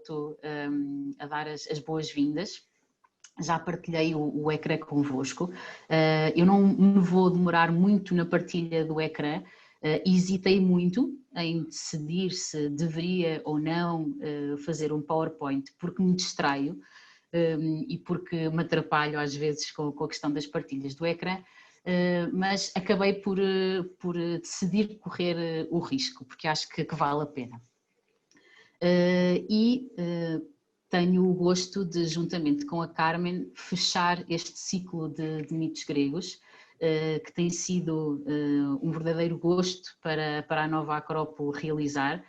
volto a dar as boas-vindas. Já partilhei o ecrã convosco. Eu não me vou demorar muito na partilha do ecrã. Hesitei muito em decidir se deveria ou não fazer um PowerPoint, porque me distraio e porque me atrapalho às vezes com a questão das partilhas do ecrã, mas acabei por decidir correr o risco, porque acho que vale a pena. Tenho o gosto de, juntamente com a Carmen, fechar este ciclo de mitos gregos, que tem sido um verdadeiro gosto para a Nova Acrópole realizar,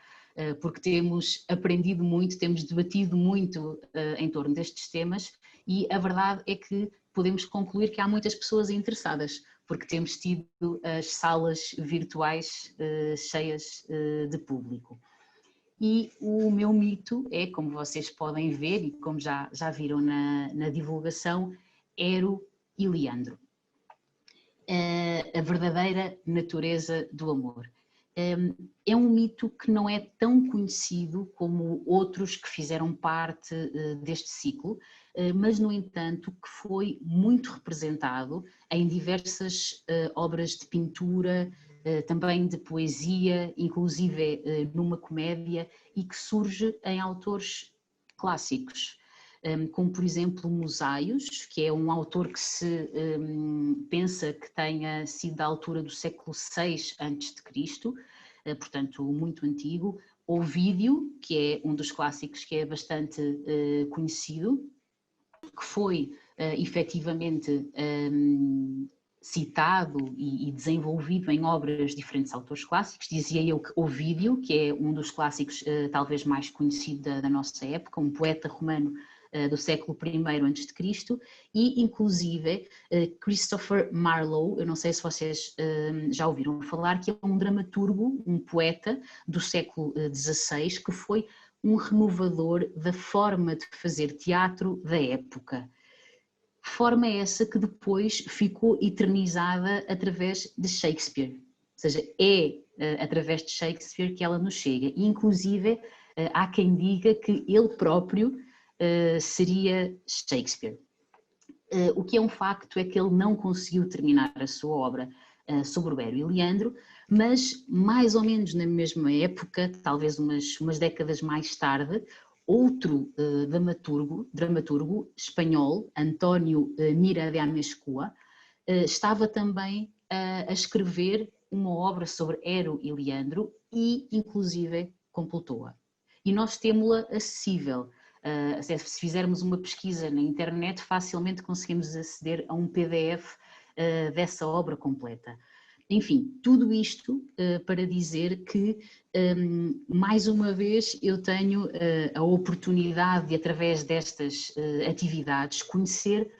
porque temos aprendido muito, temos debatido muito em torno destes temas, e a verdade é que podemos concluir que há muitas pessoas interessadas, porque temos tido as salas virtuais cheias de público. E o meu mito é, como vocês podem ver e como já viram na divulgação, Ero e Leandro. A verdadeira natureza do amor. É um mito que não é tão conhecido como outros que fizeram parte deste ciclo, mas, no entanto, que foi muito representado em diversas obras de pintura, também de poesia, inclusive numa comédia, e que surge em autores clássicos, como por exemplo Musaios, que é um autor que se pensa que tenha sido da altura do século VI a.C., portanto muito antigo. Ovídio, que é um dos clássicos que é bastante conhecido, que foi efetivamente citado e desenvolvido em obras de diferentes autores clássicos. Dizia eu que Ovídio, que é um dos clássicos talvez mais conhecido da nossa época, um poeta romano do século I a.C., e inclusive Christopher Marlowe, eu não sei se vocês já ouviram falar, que é um dramaturgo, um poeta do século XVI, que foi um renovador da forma de fazer teatro da época. Forma essa que depois ficou eternizada através de Shakespeare, ou seja, é através de Shakespeare que ela nos chega, e inclusive há quem diga que ele próprio seria Shakespeare. O que é um facto é que ele não conseguiu terminar a sua obra sobre o Ero e Leandro, mas mais ou menos na mesma época, talvez umas décadas mais tarde, outro dramaturgo espanhol, António Mira de Amezcua, estava também a escrever uma obra sobre Ero e Leandro e inclusive completou-a. E nós temos-la acessível. Se fizermos uma pesquisa na internet, facilmente conseguimos aceder a um PDF dessa obra completa. Enfim, tudo isto para dizer que, mais uma vez, eu tenho a oportunidade de, através destas atividades, conhecer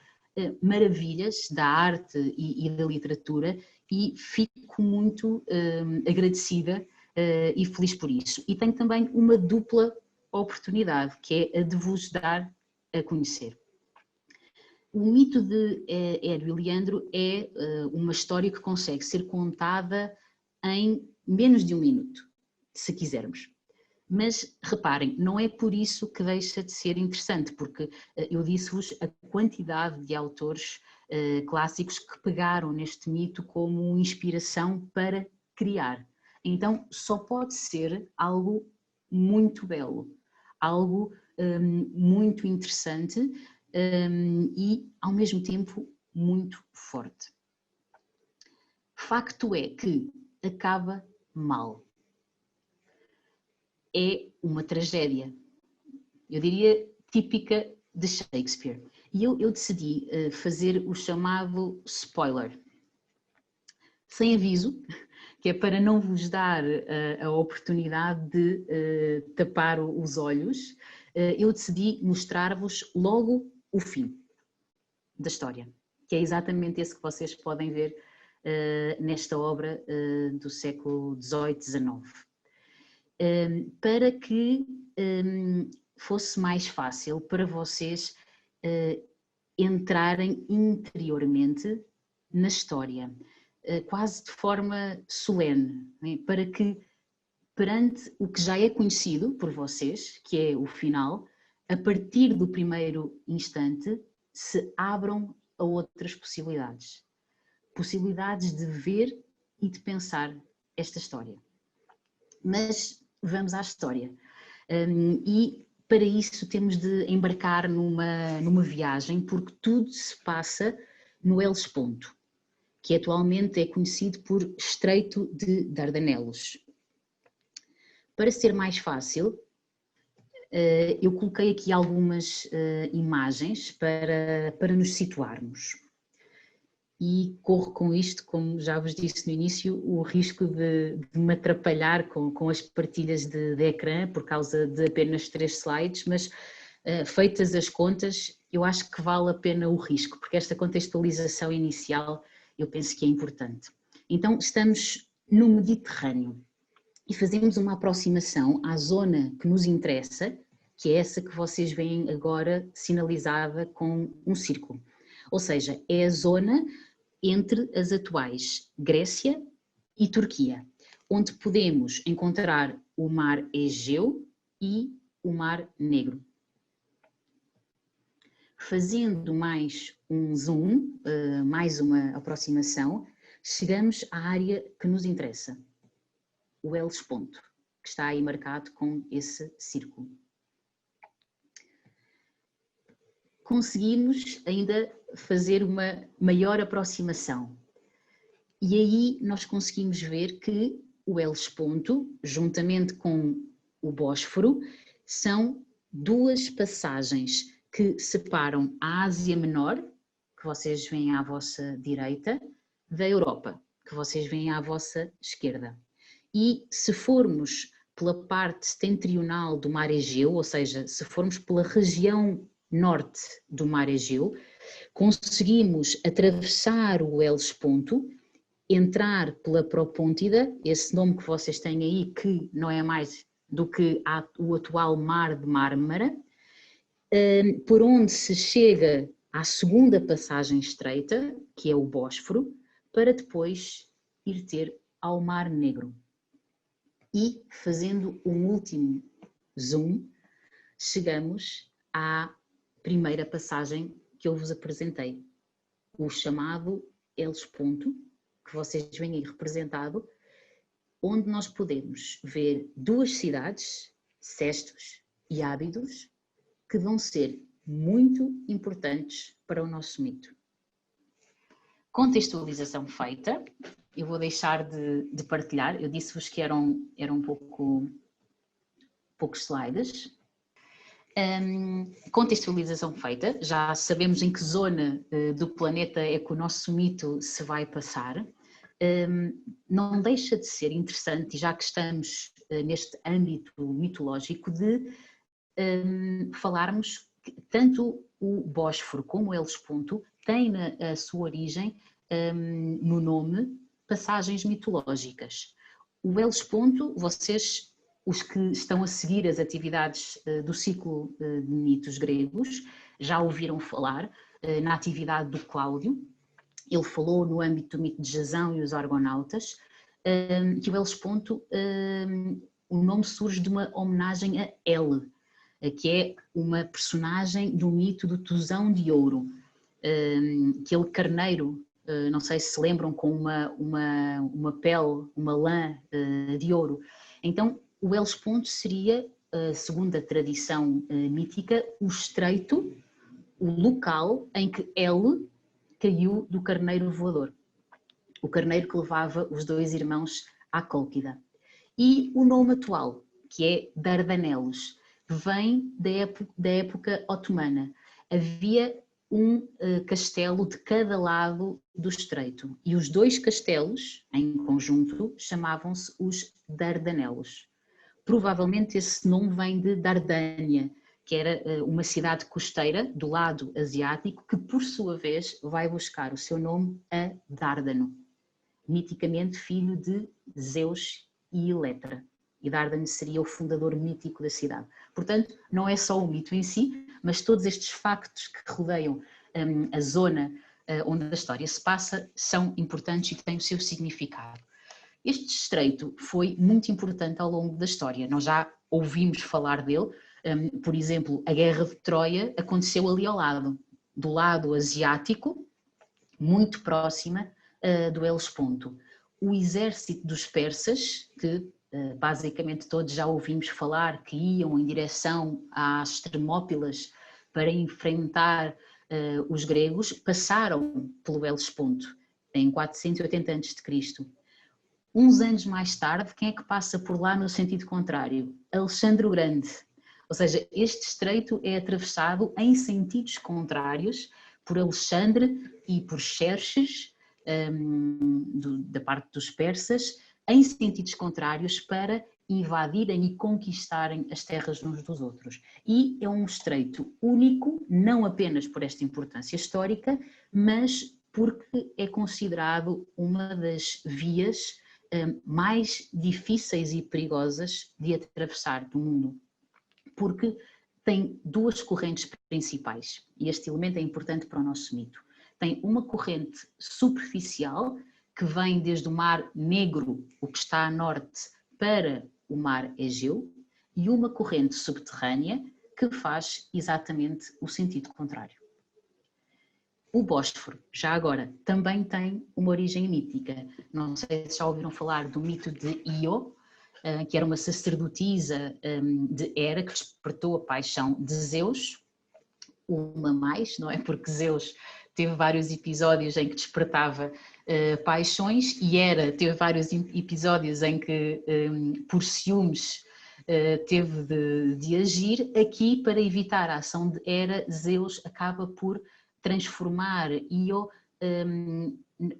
maravilhas da arte e da literatura, e fico muito agradecida e feliz por isso. E tenho também uma dupla oportunidade, que é a de vos dar a conhecer. O mito de Ero e Leandro é uma história que consegue ser contada em menos de um minuto, se quisermos. Mas reparem, não é por isso que deixa de ser interessante, porque eu disse-vos a quantidade de autores clássicos que pegaram neste mito como inspiração para criar. Então só pode ser algo muito belo, algo muito interessante e ao mesmo tempo muito forte. Facto é que acaba mal. É uma tragédia, eu diria típica de Shakespeare. E eu decidi fazer o chamado spoiler, sem aviso, que é para não vos dar a oportunidade de tapar os olhos. Eu decidi mostrar-vos logo o fim da história, que é exatamente esse que vocês podem ver nesta obra do século XVIII, XIX. Para que fosse mais fácil para vocês entrarem interiormente na história, quase de forma solene, né? Para que perante o que já é conhecido por vocês, que é o final, a partir do primeiro instante, se abram a outras possibilidades. Possibilidades de ver e de pensar esta história. Mas vamos à história. E para isso temos de embarcar numa viagem, porque tudo se passa no Hellesponto, que atualmente é conhecido por Estreito de Dardanelos. Para ser mais fácil, eu coloquei aqui algumas imagens para nos situarmos. E corro com isto, como já vos disse no início, o risco de me atrapalhar com as partilhas de ecrã por causa de apenas 3 slides, mas feitas as contas, eu acho que vale a pena o risco, porque esta contextualização inicial eu penso que é importante. Então estamos no Mediterrâneo e fazemos uma aproximação à zona que nos interessa, que é essa que vocês veem agora sinalizada com um círculo. Ou seja, é a zona entre as atuais Grécia e Turquia, onde podemos encontrar o Mar Egeu e o Mar Negro. Fazendo mais um zoom, mais uma aproximação, chegamos à área que nos interessa, o Hellesponto, que está aí marcado com esse círculo. Conseguimos ainda fazer uma maior aproximação e aí nós conseguimos ver que o Hellesponto, juntamente com o Bósforo, são 2 passagens que separam a Ásia Menor, que vocês veem à vossa direita, da Europa, que vocês veem à vossa esquerda. E se formos pela parte setentrional do Mar Egeu, ou seja, se formos pela região norte do Mar Egeu, conseguimos atravessar o Hellesponto, entrar pela Propôntida, esse nome que vocês têm aí, que não é mais do que o atual Mar de Mármara, por onde se chega à segunda passagem estreita, que é o Bósforo, para depois ir ter ao Mar Negro. E, fazendo um último zoom, chegamos à primeira passagem que eu vos apresentei, o chamado Hellesponto, que vocês veem aí representado, onde nós podemos ver 2 cidades, Sestos e Ábidos, que vão ser muito importantes para o nosso mito. Contextualização feita, eu vou deixar de partilhar, eu disse-vos que eram poucos slides. Contextualização feita, já sabemos em que zona do planeta é que o nosso mito se vai passar. Não deixa de ser interessante, já que estamos neste âmbito mitológico, de falarmos que tanto o Bósforo como o Hellesponto têm a sua origem no nome passagens mitológicas. O Hellesponto, vocês, os que estão a seguir as atividades do ciclo de mitos gregos, já ouviram falar na atividade do Cláudio. Ele falou no âmbito do mito de Jasão e os Argonautas, que o Hellesponto, o nome surge de uma homenagem a Helle, que é uma personagem do mito do Tusão de Ouro, aquele carneiro, não sei se se lembram, com uma pele, uma lã de ouro. Então, o Hellesponto seria, segundo a tradição mítica, o estreito, o local em que Helle caiu do carneiro voador, o carneiro que levava os 2 irmãos à Cólquida. E o nome atual, que é Dardanelos, vem da época otomana. Havia um castelo de cada lado do estreito e os 2 castelos, em conjunto, chamavam-se os Dardanelos. Provavelmente esse nome vem de Dardânia, que era uma cidade costeira do lado asiático, que por sua vez vai buscar o seu nome a Dárdano, miticamente filho de Zeus e Eletra. E Dárdano seria o fundador mítico da cidade. Portanto, não é só o mito em si, mas todos estes factos que rodeiam a zona onde a história se passa são importantes e têm o seu significado. Este estreito foi muito importante ao longo da história, nós já ouvimos falar dele, por exemplo, a Guerra de Troia aconteceu ali ao lado, do lado asiático, muito próxima do Helesponto. O exército dos persas, que basicamente todos já ouvimos falar, que iam em direção às Termópilas para enfrentar os gregos, passaram pelo Helesponto em 480 a.C. Uns anos mais tarde, quem é que passa por lá no sentido contrário? Alexandre o Grande. Ou seja, este estreito é atravessado em sentidos contrários por Alexandre e por Xerxes, da parte dos persas, em sentidos contrários para invadirem e conquistarem as terras uns dos outros. E é um estreito único, não apenas por esta importância histórica, mas porque é considerado uma das vias mais difíceis e perigosas de atravessar do mundo, porque tem duas correntes principais, e este elemento é importante para o nosso mito. Tem uma corrente superficial, que vem desde o Mar Negro, o que está a norte, para o Mar Egeu, e uma corrente subterrânea, que faz exatamente o sentido contrário. O Bósforo, já agora, também tem uma origem mítica. Não sei se já ouviram falar do mito de Io, que era uma sacerdotisa de Hera, que despertou a paixão de Zeus, uma mais, não é? Porque Zeus teve vários episódios em que despertava paixões e Hera teve vários episódios em que, por ciúmes, teve de agir. Aqui, para evitar a ação de Hera, Zeus acaba por transformar Io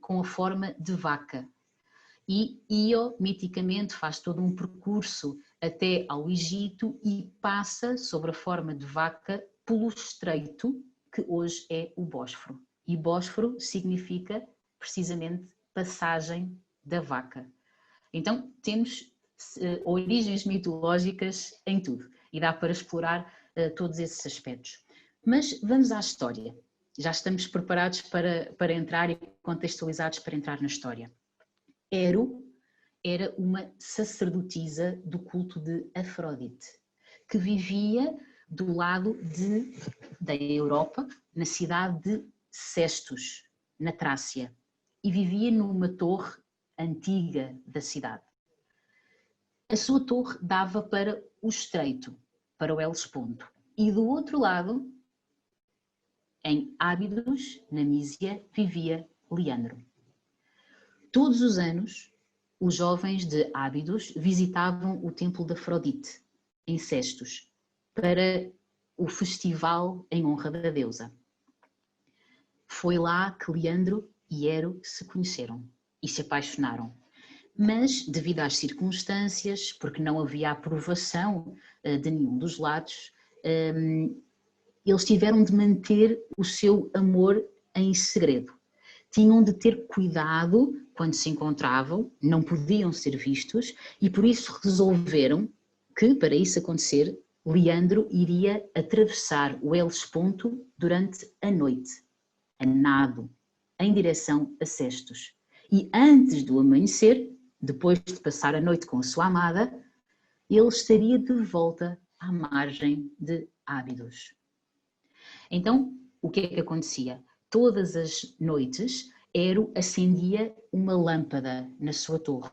com a forma de vaca. E Io, miticamente, faz todo um percurso até ao Egito e passa, sobre a forma de vaca, pelo estreito que hoje é o Bósforo. E Bósforo significa, precisamente, passagem da vaca. Então, temos origens mitológicas em tudo e dá para explorar todos esses aspectos. Mas vamos à história. Já estamos preparados para entrar e contextualizados para entrar na história. Hero era uma sacerdotisa do culto de Afrodite, que vivia do lado da Europa, na cidade de Sestos, na Trácia, e vivia numa torre antiga da cidade. A sua torre dava para o estreito, para o Helesponto, e do outro lado, em Ábidos, na Mísia, vivia Leandro. Todos os anos, os jovens de Ábidos visitavam o templo de Afrodite, em Sestos, para o festival em honra da deusa. Foi lá que Leandro e Hero se conheceram e se apaixonaram. Mas, devido às circunstâncias, porque não havia aprovação de nenhum dos lados, eles tiveram de manter o seu amor em segredo. Tinham de ter cuidado quando se encontravam, não podiam ser vistos e por isso resolveram que, para isso acontecer, Leandro iria atravessar o Helesponto durante a noite, a nado, em direção a Sestos. E antes do amanhecer, depois de passar a noite com a sua amada, ele estaria de volta à margem de Ábidos. Então, o que é que acontecia? Todas as noites, Hero acendia uma lâmpada na sua torre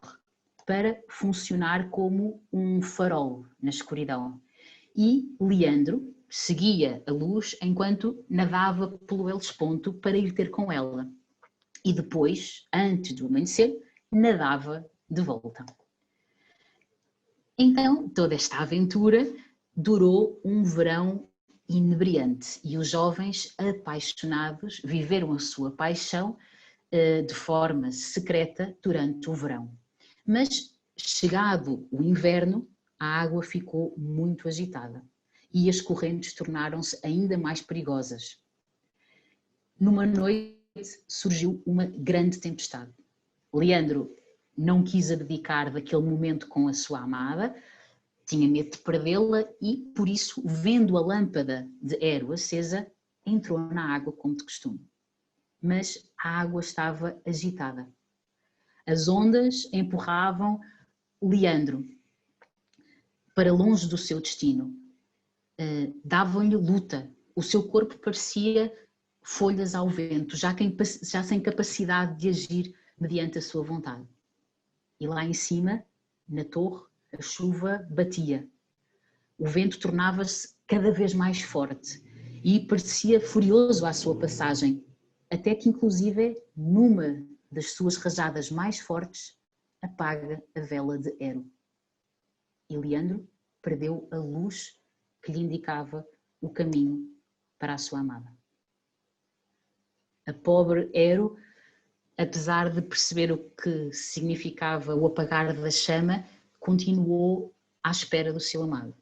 para funcionar como um farol na escuridão. E Leandro seguia a luz enquanto nadava pelo Helesponto para ir ter com ela. E depois, antes do amanhecer, nadava de volta. Então, toda esta aventura durou um verão inebriante e os jovens apaixonados viveram a sua paixão de forma secreta durante o verão. Mas, chegado o inverno, a água ficou muito agitada e as correntes tornaram-se ainda mais perigosas. Numa noite surgiu uma grande tempestade. Leandro não quis abdicar daquele momento com a sua amada, tinha medo de perdê-la e, por isso, vendo a lâmpada de Hero acesa, entrou na água como de costume. Mas a água estava agitada. As ondas empurravam Leandro para longe do seu destino, davam-lhe luta, o seu corpo parecia folhas ao vento, já sem capacidade de agir mediante a sua vontade. E lá em cima, na torre, a chuva batia. O vento tornava-se cada vez mais forte e parecia furioso à sua passagem, até que inclusive numa das suas rajadas mais fortes apaga a vela de Ero. E Leandro perdeu a luz que lhe indicava o caminho para a sua amada. A pobre Ero, apesar de perceber o que significava o apagar da chama, continuou à espera do seu amado.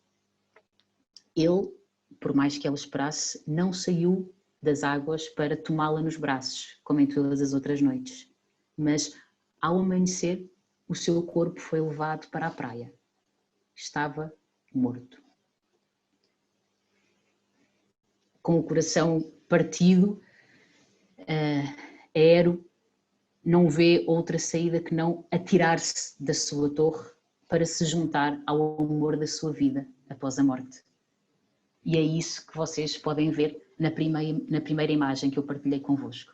Ele, por mais que ela esperasse, não saiu das águas para tomá-la nos braços, como em todas as outras noites. Mas, ao amanhecer, o seu corpo foi levado para a praia. Estava morto. Com o coração partido, Ero não vê outra saída que não atirar-se da sua torre para se juntar ao amor da sua vida após a morte. E é isso que vocês podem ver na primeira imagem que eu partilhei convosco.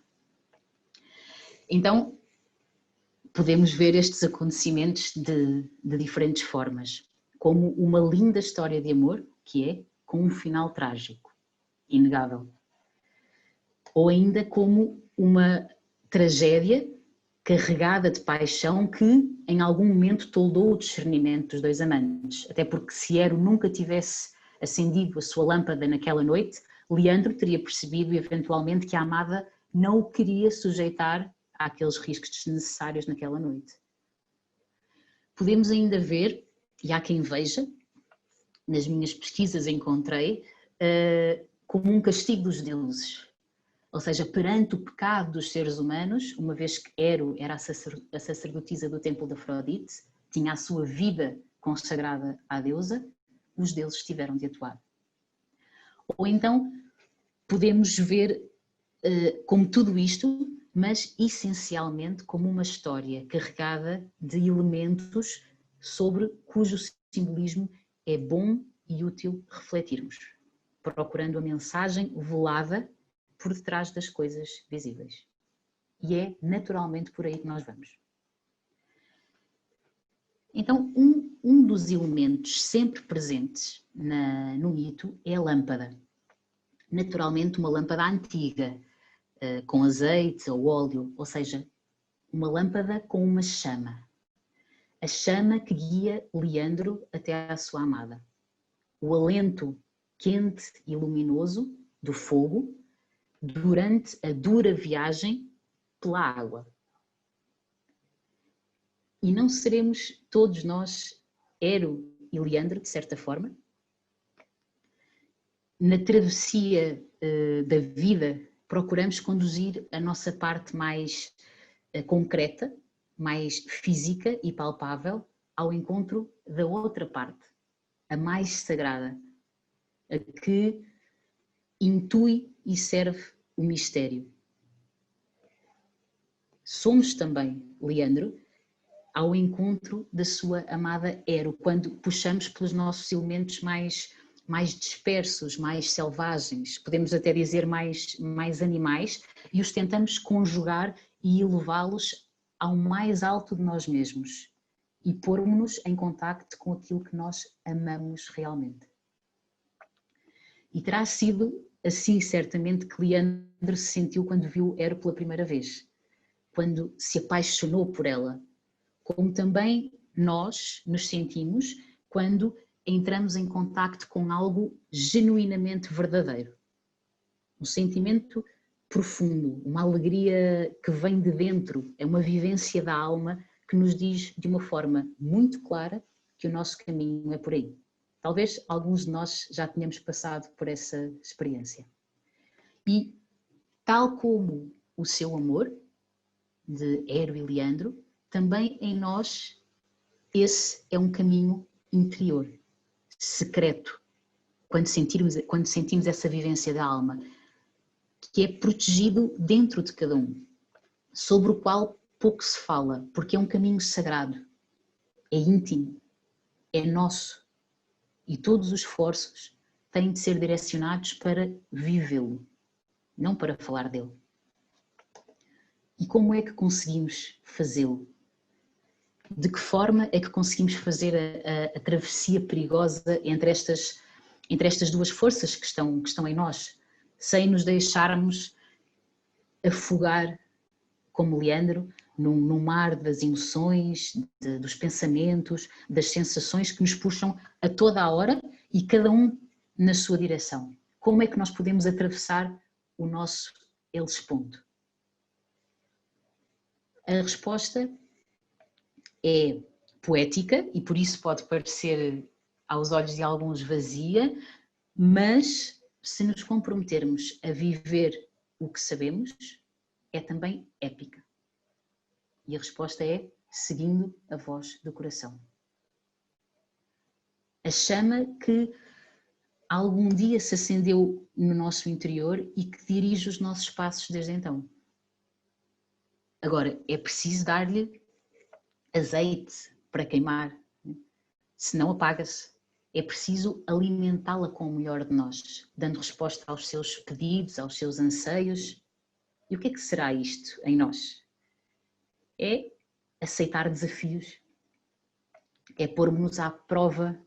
Então, podemos ver estes acontecimentos de diferentes formas, como uma linda história de amor, que é com um final trágico, inegável. Ou ainda como uma tragédia carregada de paixão que em algum momento toldou o discernimento dos dois amantes. Até porque se Ero nunca tivesse acendido a sua lâmpada naquela noite, Leandro teria percebido eventualmente que a amada não o queria sujeitar àqueles riscos desnecessários naquela noite. Podemos ainda ver, e há quem veja, nas minhas pesquisas encontrei, como um castigo dos deuses. Ou seja, perante o pecado dos seres humanos, uma vez que Ero era a sacerdotisa do templo de Afrodite, tinha a sua vida consagrada à deusa, os deuses tiveram de atuar. Ou então podemos ver como tudo isto, mas essencialmente como uma história carregada de elementos sobre cujo simbolismo é bom e útil refletirmos, procurando a mensagem velada por detrás das coisas visíveis. E é naturalmente por aí que nós vamos. Então, um dos elementos sempre presentes no mito é a lâmpada. Naturalmente uma lâmpada antiga, com azeite ou óleo, ou seja, uma lâmpada com uma chama. A chama que guia Leandro até à sua amada. O alento quente e luminoso do fogo durante a dura viagem pela água. E não seremos todos nós Ero e Leandro, de certa forma? Na travessia da vida, procuramos conduzir a nossa parte mais concreta, mais física e palpável, ao encontro da outra parte, a mais sagrada, a que intui e serve o mistério. Somos também, Leandro, ao encontro da sua amada Ero, quando puxamos pelos nossos elementos mais dispersos, mais selvagens, podemos até dizer mais animais, e os tentamos conjugar e elevá-los ao mais alto de nós mesmos e pormos-nos em contacto com aquilo que nós amamos realmente. E terá sido assim, certamente, que Leandro se sentiu quando viu Ero pela primeira vez, quando se apaixonou por ela, como também nós nos sentimos quando entramos em contacto com algo genuinamente verdadeiro. Um sentimento profundo, uma alegria que vem de dentro, é uma vivência da alma que nos diz de uma forma muito clara que o nosso caminho é por aí. Talvez alguns de nós já tenhamos passado por essa experiência. E, tal como o seu amor, de Ero e Leandro, também em nós esse é um caminho interior, secreto, quando sentimos essa vivência da alma, que é protegido dentro de cada um, sobre o qual pouco se fala, porque é um caminho sagrado, é íntimo, é nosso e todos os esforços têm de ser direcionados para vivê-lo, não para falar dele. E como é que conseguimos fazê-lo? De que forma é que conseguimos fazer a travessia perigosa entre estas duas forças que estão em nós, sem nos deixarmos afogar, como Leandro, num mar das emoções, dos pensamentos, das sensações que nos puxam a toda a hora e cada um na sua direção? Como é que nós podemos atravessar o nosso Hellespont? A resposta é poética e por isso pode parecer aos olhos de alguns vazia, mas se nos comprometermos a viver o que sabemos, é também épica. E a resposta é seguindo a voz do coração. A chama que algum dia se acendeu no nosso interior e que dirige os nossos passos desde então. Agora, é preciso dar-lhe azeite para queimar, senão apaga-se. É preciso alimentá-la com o melhor de nós, dando resposta aos seus pedidos, aos seus anseios. E o que é que será isto em nós? É aceitar desafios, é pôr-nos à prova,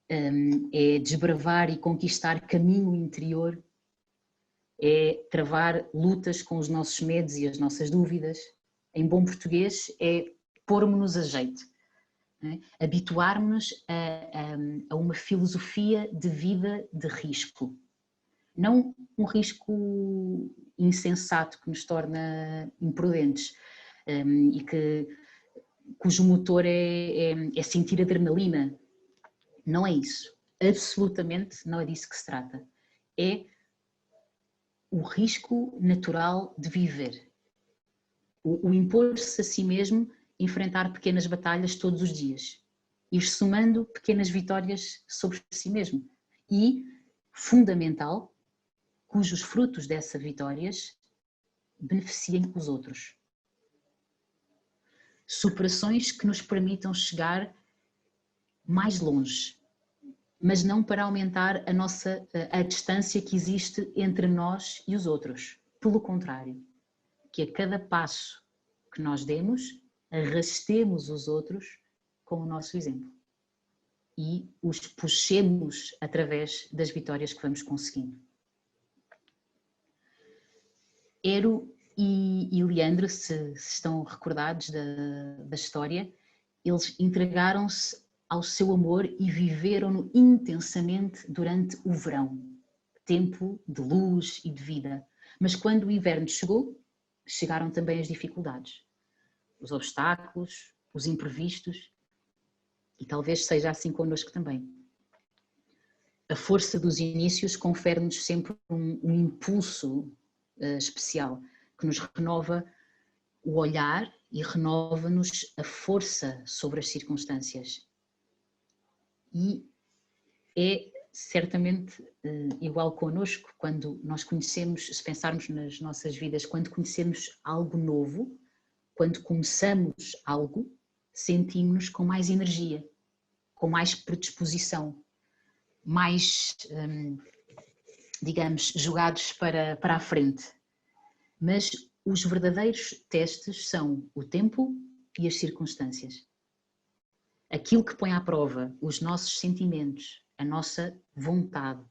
é desbravar e conquistar caminho interior, é travar lutas com os nossos medos e as nossas dúvidas. Em bom português, é pôr-nos a jeito, habituar-nos a uma filosofia de vida de risco. Não um risco insensato que nos torna imprudentes e cujo motor é sentir adrenalina. Não é isso. Absolutamente não é disso que se trata. É o risco natural de viver. O impor-se a si mesmo, enfrentar pequenas batalhas todos os dias. Ir somando pequenas vitórias sobre si mesmo. E, fundamental, cujos frutos dessas vitórias beneficiem os outros. Superações que nos permitam chegar mais longe, mas não para aumentar a distância que existe entre nós e os outros. Pelo contrário, que a cada passo que nós demos, arrastemos os outros com o nosso exemplo e os puxemos através das vitórias que vamos conseguindo. Ero e Leandro, se estão recordados da história, eles entregaram-se ao seu amor e viveram-no intensamente durante o verão, tempo de luz e de vida. Mas quando o inverno chegou, chegaram também as dificuldades, os obstáculos, os imprevistos, e talvez seja assim connosco também. A força dos inícios confere-nos sempre um impulso especial, que nos renova o olhar e renova-nos a força sobre as circunstâncias. E é certamente igual connosco quando nós conhecemos, se pensarmos nas nossas vidas, quando conhecemos algo novo, quando começamos algo, sentimos-nos com mais energia, com mais predisposição, mais, digamos, jogados para a frente. Mas os verdadeiros testes são o tempo e as circunstâncias. Aquilo que põe à prova os nossos sentimentos, a nossa vontade,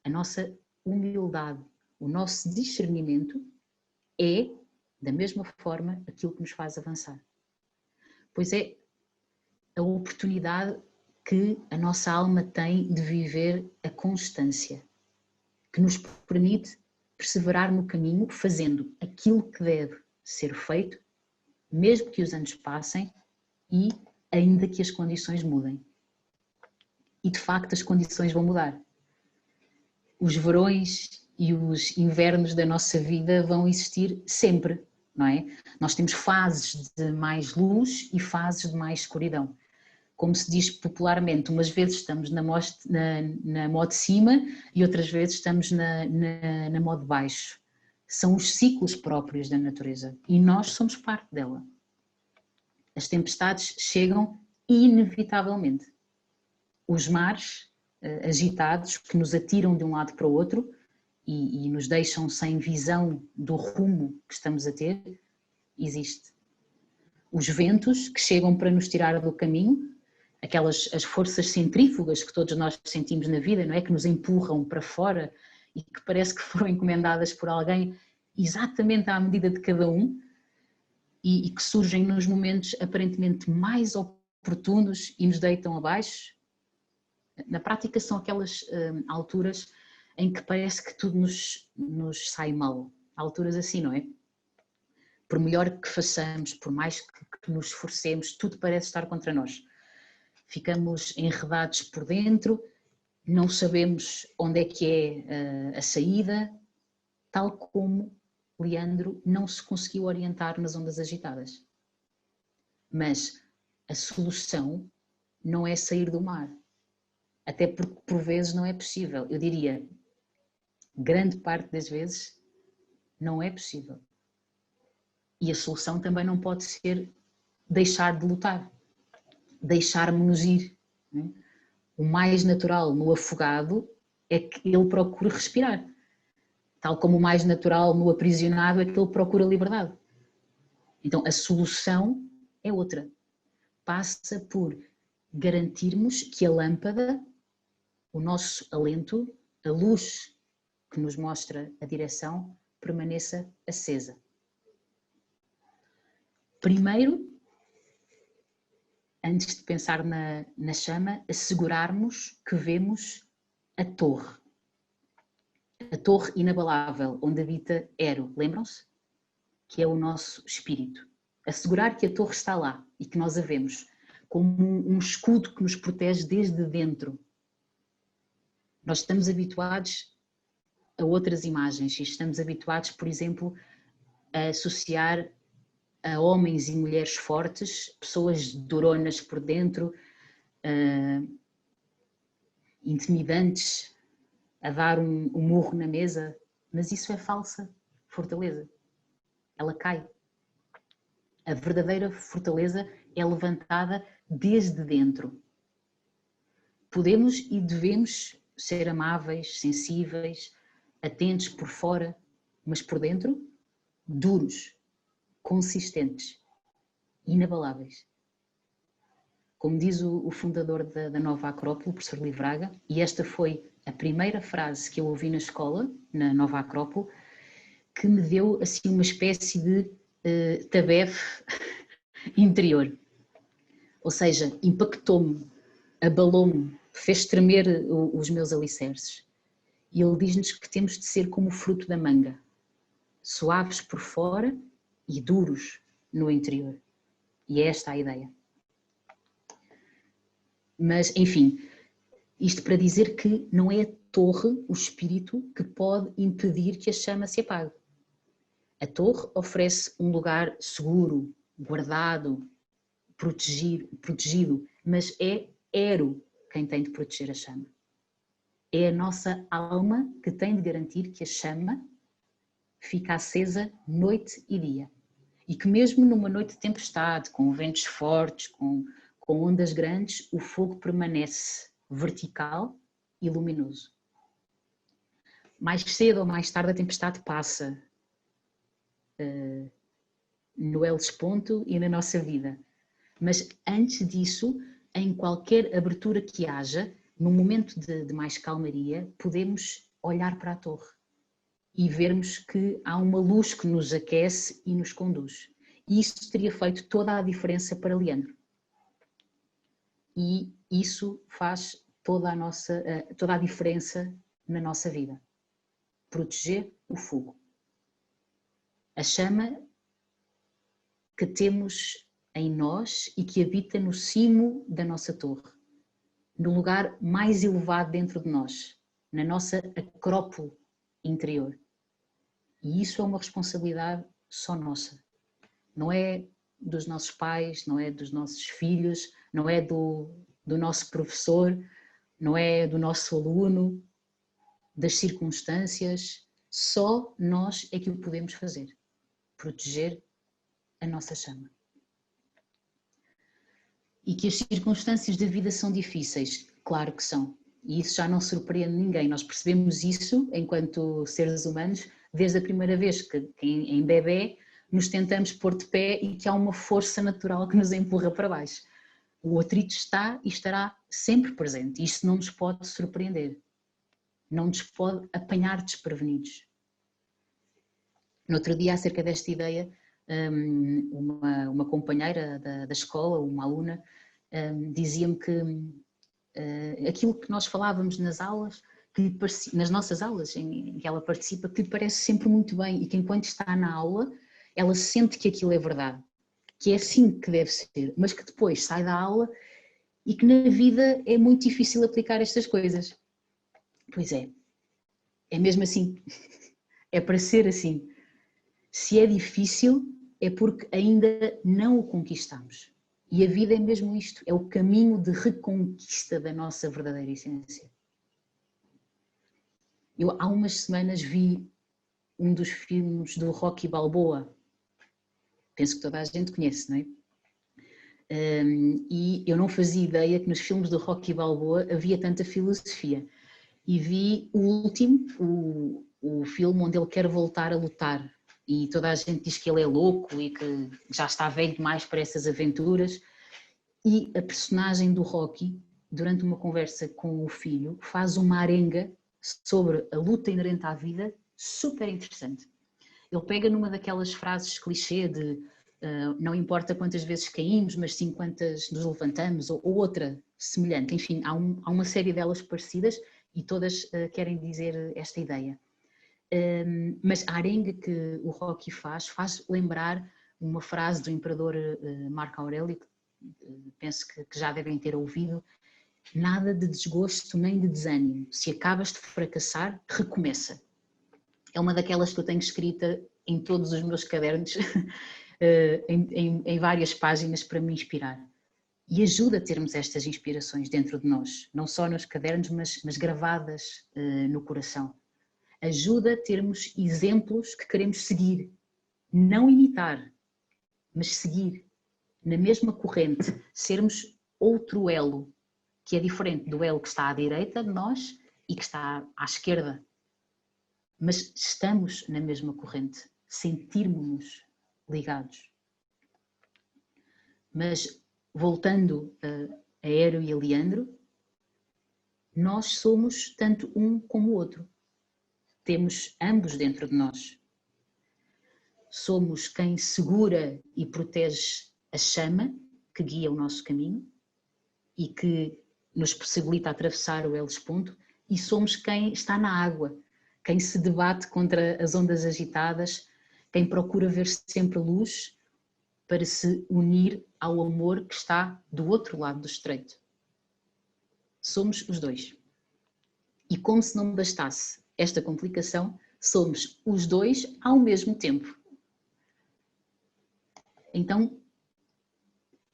a nossa humildade, o nosso discernimento é, da mesma forma, aquilo que nos faz avançar. Pois é a oportunidade que a nossa alma tem de viver a constância, que nos permite perseverar no caminho, fazendo aquilo que deve ser feito, mesmo que os anos passem e ainda que as condições mudem. E de facto as condições vão mudar. Os verões e os invernos da nossa vida vão existir sempre, não é? Nós temos fases de mais luz e fases de mais escuridão. Como se diz popularmente, umas vezes estamos na mó de cima e outras vezes estamos na mó de baixo. são os ciclos próprios da natureza e nós somos parte dela. As tempestades chegam inevitavelmente. Os mares agitados que nos atiram de um lado para o outro e nos deixam sem visão do rumo que estamos a ter, existe. Os ventos que chegam para nos tirar do caminho, as forças centrífugas que todos nós sentimos na vida, não é? Que nos empurram para fora e que parece que foram encomendadas por alguém exatamente à medida de cada um e que surgem nos momentos aparentemente mais oportunos e nos deitam abaixo. Na prática são aquelas alturas em que parece que tudo nos sai mal. Alturas assim, não é? Por melhor que façamos, por mais que nos esforcemos, tudo parece estar contra nós. Ficamos enredados por dentro, não sabemos onde é que é a saída, tal como Leandro não se conseguiu orientar nas ondas agitadas. Mas a solução não é sair do mar, até porque por vezes não é possível. Eu diria, grande parte das vezes não é possível. E a solução também não pode ser deixar de lutar, deixar-nos ir. O mais natural no afogado é que ele procure respirar, tal como o mais natural no aprisionado é que ele procura liberdade. Então a solução é outra. Passa por garantirmos que a lâmpada, o nosso alento, a luz que nos mostra a direção, permaneça acesa. Primeiro, antes de pensar na chama, assegurarmos que vemos a torre inabalável onde habita Ero, lembram-se? Que é o nosso espírito. Assegurar que a torre está lá e que nós a vemos como um escudo que nos protege desde dentro. Nós estamos habituados a outras imagens e estamos habituados, por exemplo, a associar a homens e mulheres fortes, pessoas duronas por dentro, intimidantes, a dar um murro na mesa, mas isso é falsa fortaleza. Ela cai. A verdadeira fortaleza é levantada desde dentro. Podemos e devemos ser amáveis, sensíveis, atentos por fora, mas por dentro, duros, consistentes, inabaláveis. Como diz o fundador da Nova Acrópole, o professor Livraga, e esta foi a primeira frase que eu ouvi na escola, na Nova Acrópole, que me deu assim uma espécie de tabefe interior. Ou seja, impactou-me, abalou-me, fez tremer os meus alicerces. E ele diz-nos que temos de ser como o fruto da manga, suaves por fora e duros no interior. E é esta a ideia. Mas, enfim, isto para dizer que não é a torre, o espírito, que pode impedir que a chama se apague. A torre oferece um lugar seguro, guardado, protegido, mas é Ero quem tem de proteger a chama. É a nossa alma que tem de garantir que a chama fica acesa noite e dia. E que mesmo numa noite de tempestade, com ventos fortes, com ondas grandes, o fogo permanece vertical e luminoso. Mais cedo ou mais tarde a tempestade passa no Hellesponto e na nossa vida. Mas antes disso, em qualquer abertura que haja, num momento de mais calmaria, podemos olhar para a torre e vermos que há uma luz que nos aquece e nos conduz. E isso teria feito toda a diferença para Leandro. E isso faz toda a diferença na nossa vida. Proteger o fogo. A chama que temos em nós e que habita no cimo da nossa torre, no lugar mais elevado dentro de nós, na nossa acrópole interior. E isso é uma responsabilidade só nossa. Não é dos nossos pais, não é dos nossos filhos, não é do nosso professor, não é do nosso aluno, das circunstâncias. Só nós é que o podemos fazer. Proteger a nossa chama. E que as circunstâncias da vida são difíceis, claro que são. E isso já não surpreende ninguém. Nós percebemos isso enquanto seres humanos desde a primeira vez que em bebê nos tentamos pôr de pé e que há uma força natural que nos empurra para baixo. O atrito está e estará sempre presente. Isto não nos pode surpreender. Não nos pode apanhar desprevenidos. No outro dia, acerca desta ideia, uma companheira da escola, uma aluna, dizia-me que aquilo que nós falávamos nas aulas, nas nossas aulas em que ela participa, que lhe parece sempre muito bem e que enquanto está na aula, ela sente que aquilo é verdade, que é assim que deve ser, mas que depois sai da aula e que na vida é muito difícil aplicar estas coisas. Pois é mesmo assim, é para ser assim. Se é difícil, é porque ainda não o conquistamos. E a vida é mesmo isto, é o caminho de reconquista da nossa verdadeira essência. Eu há umas semanas vi um dos filmes do Rocky Balboa, penso que toda a gente conhece, não é? E eu não fazia ideia que nos filmes do Rocky Balboa havia tanta filosofia. E vi o último, o filme onde ele quer voltar a lutar. E toda a gente diz que ele é louco e que já está velho demais para essas aventuras. E a personagem do Rocky, durante uma conversa com o filho, faz uma arenga sobre a luta inerente à vida, super interessante. Ele pega numa daquelas frases clichê de não importa quantas vezes caímos, mas sim quantas nos levantamos, ou outra semelhante. Enfim, há uma série delas parecidas e todas querem dizer esta ideia. Mas a arenga que o Rocky faz lembrar uma frase do imperador Marco Aurélio, que penso que já devem ter ouvido: nada de desgosto nem de desânimo, se acabas de fracassar, recomeça. É uma daquelas que eu tenho escrita em todos os meus cadernos, em várias páginas, para me inspirar. E ajuda a termos estas inspirações dentro de nós, não só nos cadernos, mas gravadas no coração. Ajuda a termos exemplos que queremos seguir, não imitar, mas seguir na mesma corrente, sermos outro elo, que é diferente do elo que está à direita de nós e que está à esquerda. Mas estamos na mesma corrente, sentirmos-nos ligados. Mas voltando a Hero e a Leandro, nós somos tanto um como o outro. Temos ambos dentro de nós. Somos quem segura e protege a chama que guia o nosso caminho e que nos possibilita atravessar o Hellesponto, e somos quem está na água, quem se debate contra as ondas agitadas, quem procura ver sempre luz para se unir ao amor que está do outro lado do estreito. Somos os dois. E como se não bastasse esta complicação, somos os dois ao mesmo tempo. Então,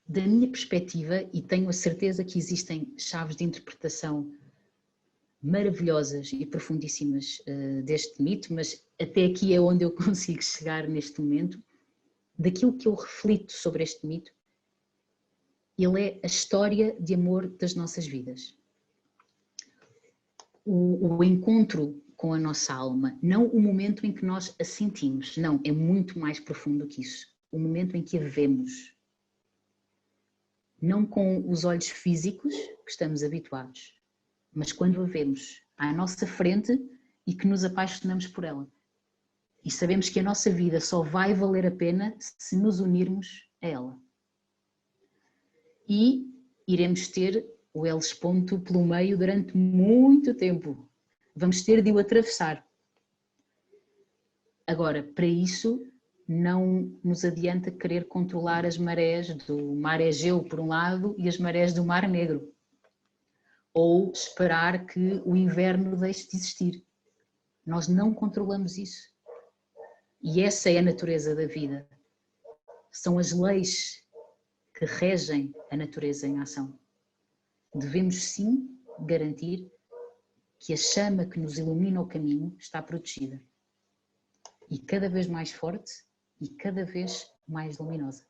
da minha perspectiva, e tenho a certeza que existem chaves de interpretação maravilhosas e profundíssimas deste mito, mas até aqui é onde eu consigo chegar neste momento, daquilo que eu reflito sobre este mito, ele é a história de amor das nossas vidas. O encontro com a nossa alma, não o momento em que nós a sentimos, não, é muito mais profundo que isso. O momento em que a vemos. Não com os olhos físicos que estamos habituados, mas quando a vemos à nossa frente e que nos apaixonamos por ela. E sabemos que a nossa vida só vai valer a pena se nos unirmos a ela. E iremos ter o Hellesponto pelo meio durante muito tempo. Vamos ter de o atravessar. Agora, para isso, não nos adianta querer controlar as marés do Mar Egeu por um lado e as marés do Mar Negro. Ou esperar que o inverno deixe de existir. Nós não controlamos isso. E essa é a natureza da vida. São as leis que regem a natureza em ação. Devemos sim garantir que a chama que nos ilumina o caminho está protegida. e cada vez mais forte e cada vez mais luminosa.